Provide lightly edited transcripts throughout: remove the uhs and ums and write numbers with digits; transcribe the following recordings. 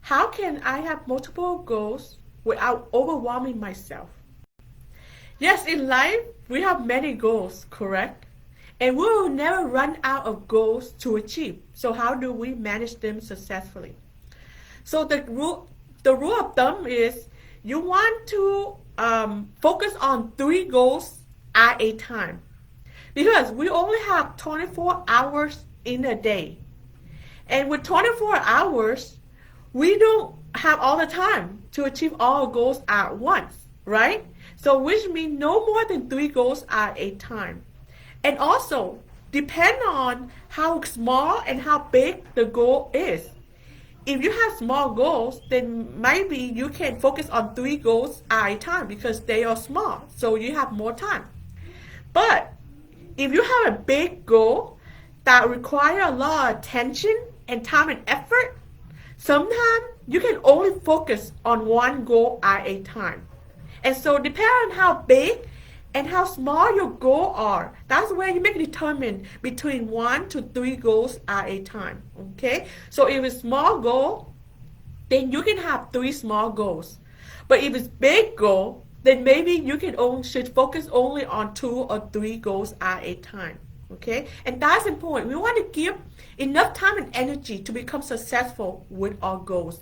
how can I have multiple goals without overwhelming myself? Yes, in life, we have many goals, correct? And we will never run out of goals to achieve. So how do we manage them successfully? So the rule of thumb is you want to focus on 3 goals at a time. Because we only have 24 hours in a day. And with 24 hours, we don't have all the time to achieve all our goals at once, right? So which means no more than 3 goals at a time. And also, depend on how small and how big the goal is. If you have small goals, then maybe you can focus on 3 goals at a time because they are small, so you have more time. But if you have a big goal that require a lot of attention and time and effort, sometimes you can only focus on 1 goal at a time. And so depending on how big and how small your goals are, that's where you make a determine between 1 to 3 goals at a time. Okay? So if it's small goal, then you can have 3 small goals. But if it's big goal, then maybe you should focus only on 2 or 3 goals at a time. Okay? And that's important. We want to give enough time and energy to become successful with our goals.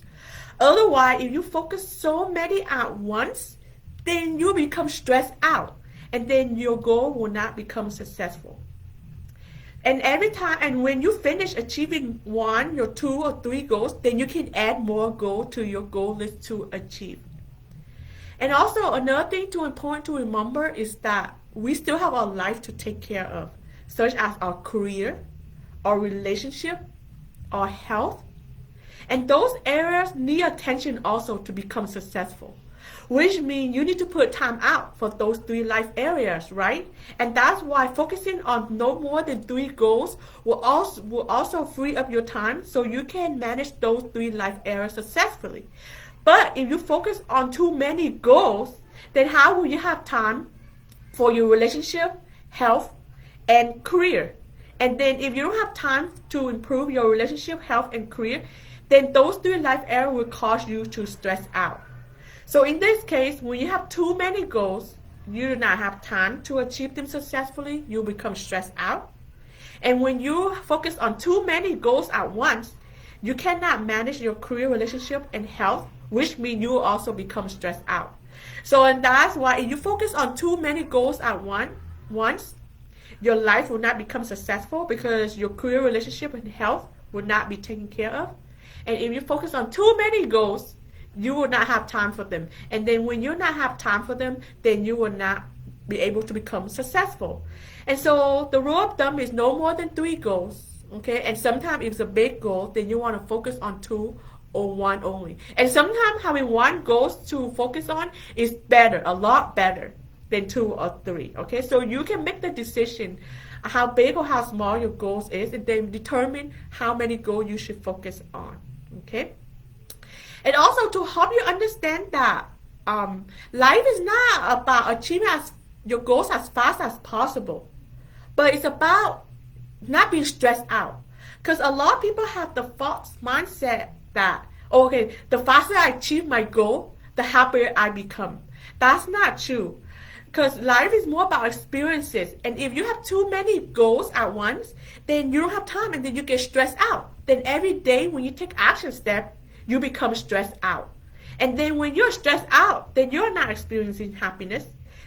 Otherwise, if you focus so many at once, then you become stressed out. And then your goal will not become successful. And every time, and when you finish achieving 1 or 2 or 3 goals, then you can add more goals to your goal list to achieve. And also another thing important to remember is that we still have our life to take care of, such as our career, our relationship, our health. And those areas need attention also to become successful. Which means you need to put time out for those 3 life areas, right? And that's why focusing on no more than 3 goals will also free up your time so you can manage those 3 life areas successfully. But if you focus on too many goals, then how will you have time for your relationship, health, and career? And then if you don't have time to improve your relationship, health, and career, then those 3 life areas will cause you to stress out. So in this case, when you have too many goals, you do not have time to achieve them successfully. You become stressed out. And when you focus on too many goals at once, you cannot manage your career, relationship, and health, which means you will also become stressed out. So and that's why if you focus on too many goals at once, your life will not become successful because your career, relationship, and health will not be taken care of. And if you focus on too many goals, you will not have time for them. And then when you not have time for them, then you will not be able to become successful. And so the rule of thumb is no more than 3 goals. Okay? And sometimes if it's a big goal, then you want to focus on 2 or 1 only. And sometimes having 1 goal to focus on is better, a lot better than 2 or 3. Okay? So you can make the decision how big or how small your goals is and then determine how many goals you should focus on. Okay? And also to help you understand that life is not about achieving your goals as fast as possible, but it's about not being stressed out. Because a lot of people have the false mindset that, okay, the faster I achieve my goal, the happier I become. That's not true. Because life is more about experiences. And if you have too many goals at once, then you don't have time and then you get stressed out. Then every day when you take action steps, you become stressed out. And then when you're stressed out, then you're not experiencing happiness.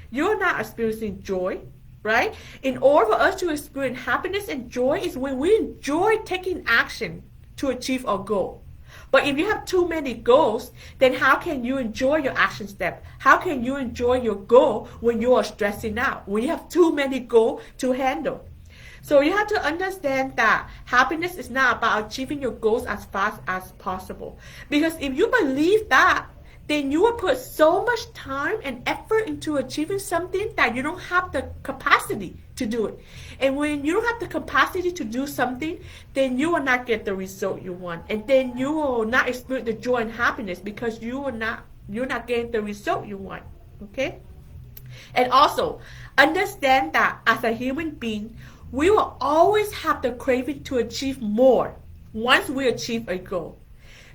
You're not experiencing joy, right? In order for us to experience happiness and joy is when we enjoy taking action to achieve our goal. But if you have too many goals, then how can you enjoy your action step? How can you enjoy your goal when you are stressing out? When you have too many goals to handle? So you have to understand that happiness is not about achieving your goals as fast as possible. Because if you believe that, then you will put so much time and effort into achieving something that you don't have the capacity to do it. And when you don't have the capacity to do something, then you will not get the result you want. And then you will not experience the joy and happiness because you're not getting the result you want. Okay? And also, understand that as a human being, we will always have the craving to achieve more once we achieve a goal.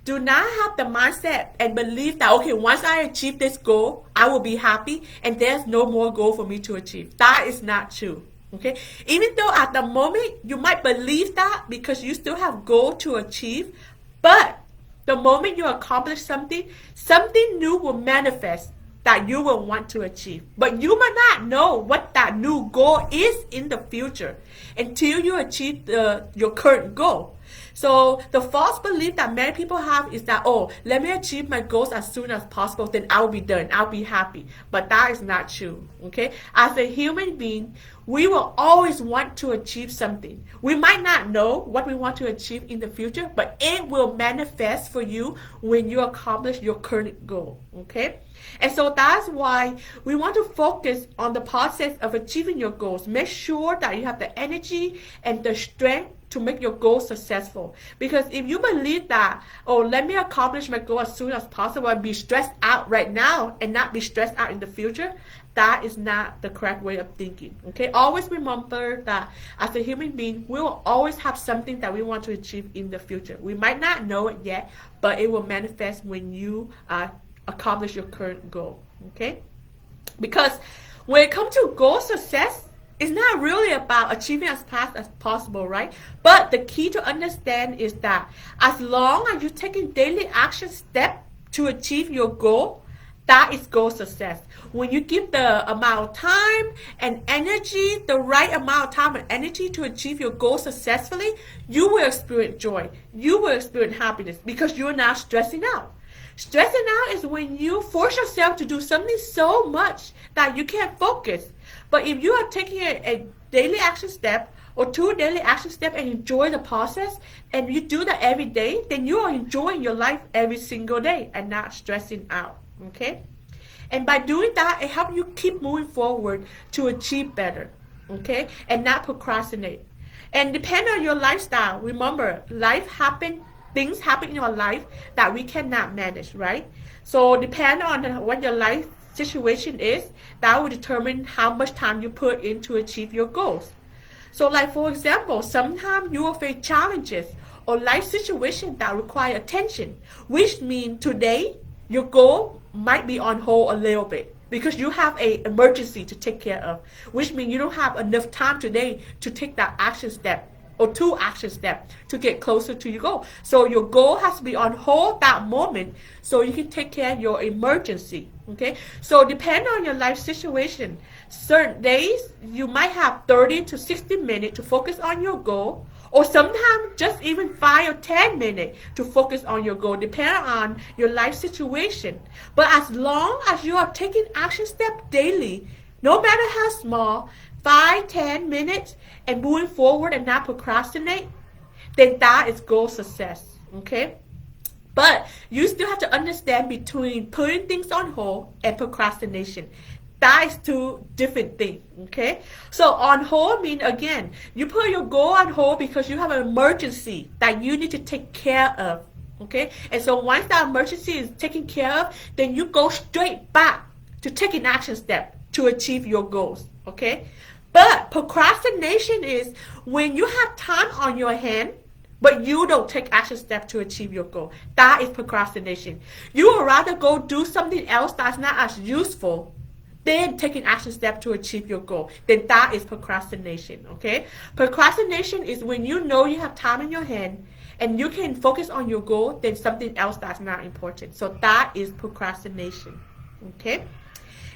Do not have the mindset and believe that, okay, once I achieve this goal, I will be happy and there's no more goal for me to achieve. That is not true. Okay, even though at the moment you might believe that because you still have goal to achieve, but the moment you accomplish something, something new will manifest that you will want to achieve. But you might not know what that new goal is in the future until you achieve your current goal. So the false belief that many people have is that, oh, let me achieve my goals as soon as possible, then I'll be done, I'll be happy. But that is not true, okay? As a human being, we will always want to achieve something. We might not know what we want to achieve in the future, but it will manifest for you when you accomplish your current goal, okay? And so that's why we want to focus on the process of achieving your goals. Make sure that you have the energy and the strength to make your goals successful. Because if you believe that, oh, let me accomplish my goal as soon as possible and be stressed out right now and not be stressed out in the future, that is not the correct way of thinking. Okay, always remember that as a human being, we will always have something that we want to achieve in the future. We might not know it yet, but it will manifest when you accomplish your current goal. Okay, because when it comes to goal success, it's not really about achieving as fast as possible, right? But the key to understand is that as long as you're taking daily action steps to achieve your goal, that is goal success. When you give the amount of time and energy, the right amount of time and energy to achieve your goal successfully, you will experience joy. You will experience happiness because you're not stressing out. Stressing out is when you force yourself to do something so much that you can't focus. But if you are taking a daily action step or 2 daily action steps and enjoy the process, and you do that every day, then you are enjoying your life every single day and not stressing out, okay? And by doing that, it helps you keep moving forward to achieve better, okay? And not procrastinate. And depend on your lifestyle. Remember, things happen in your life that we cannot manage, right? So depend on what your life situation is, that will determine how much time you put in to achieve your goals. So like for example, sometimes you will face challenges or life situations that require attention, which means today your goal might be on hold a little bit because you have an emergency to take care of, which means you don't have enough time today to take that action step or 2 action steps to get closer to your goal. So your goal has to be on hold that moment so you can take care of your emergency, okay? So depending on your life situation, certain days you might have 30 to 60 minutes to focus on your goal, or sometimes just even 5 or 10 minutes to focus on your goal, depending on your life situation. But as long as you are taking action steps daily, no matter how small, 5-10 minutes and moving forward and not procrastinate, then that is goal success, okay? But you still have to understand between putting things on hold and procrastination. That is 2 different things, okay? So on hold means, again, you put your goal on hold because you have an emergency that you need to take care of, okay? And so once that emergency is taken care of, then you go straight back to taking action step to achieve your goals, okay? But procrastination is when you have time on your hand, but you don't take action steps to achieve your goal. That is procrastination. You would rather go do something else that's not as useful than taking action steps to achieve your goal. Then that is procrastination, okay? Procrastination is when you know you have time in your hand and you can focus on your goal than something else that's not important. So that is procrastination, okay?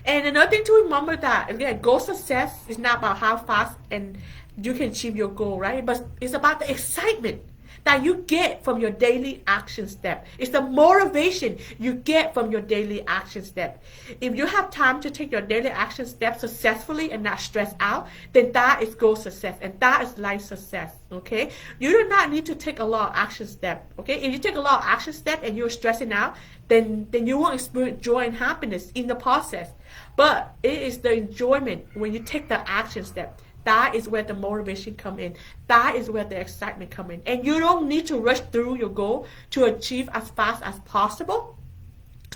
And another thing to remember that, again, goal success is not about how fast and you can achieve your goal, right? But it's about the excitement that you get from your daily action step. It's the motivation you get from your daily action step. If you have time to take your daily action step successfully and not stress out, then that is goal success and that is life success, okay? You do not need to take a lot of action step, okay? If you take a lot of action step and you're stressing out, then you won't experience joy and happiness in the process. But it is the enjoyment when you take the action step. That is where the motivation come in. That is where the excitement come in. And you don't need to rush through your goal to achieve as fast as possible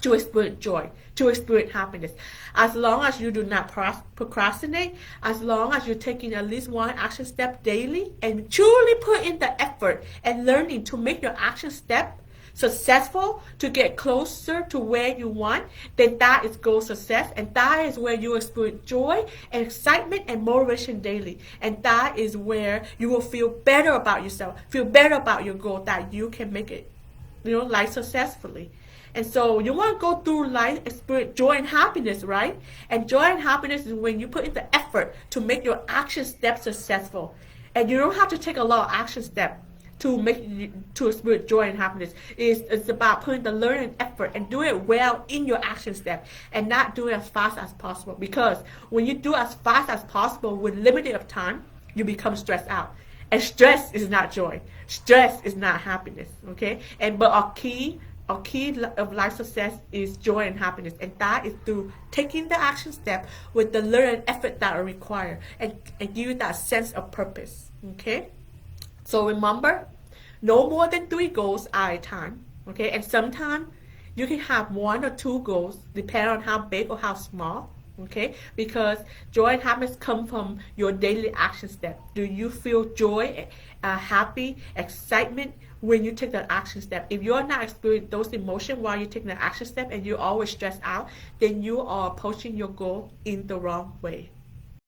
to experience joy, to experience happiness. As long as you do not procrastinate, as long as you're taking at least 1 action step daily and truly put in the effort and learning to make your action step successful to get closer to where you want, then that is goal success, and that is where you experience joy and excitement and motivation daily, and that is where you will feel better about yourself, feel better about your goal, that you can make it, life successfully. And so you want to go through life, experience joy and happiness, right? And joy and happiness is when you put in the effort to make your action steps successful. And you don't have to take a lot of action steps to experience joy and happiness. It's about putting the learning effort and do it well in your action step, and not do it as fast as possible. Because when you do as fast as possible with limited of time, you become stressed out. And stress is not joy. Stress is not happiness. Okay? But our key of life success is joy and happiness, and that is through taking the action step with the learning effort that are required, and give you that sense of purpose. Okay? So remember, no more than 3 goals at a time. Okay? And sometimes you can have 1 or 2 goals, depending on how big or how small. Okay? Because joy and happiness come from your daily action step. Do you feel joy, happy, excitement when you take the action step? If you're not experiencing those emotions while you're taking the action step, and you're always stressed out, then you are approaching your goal in the wrong way.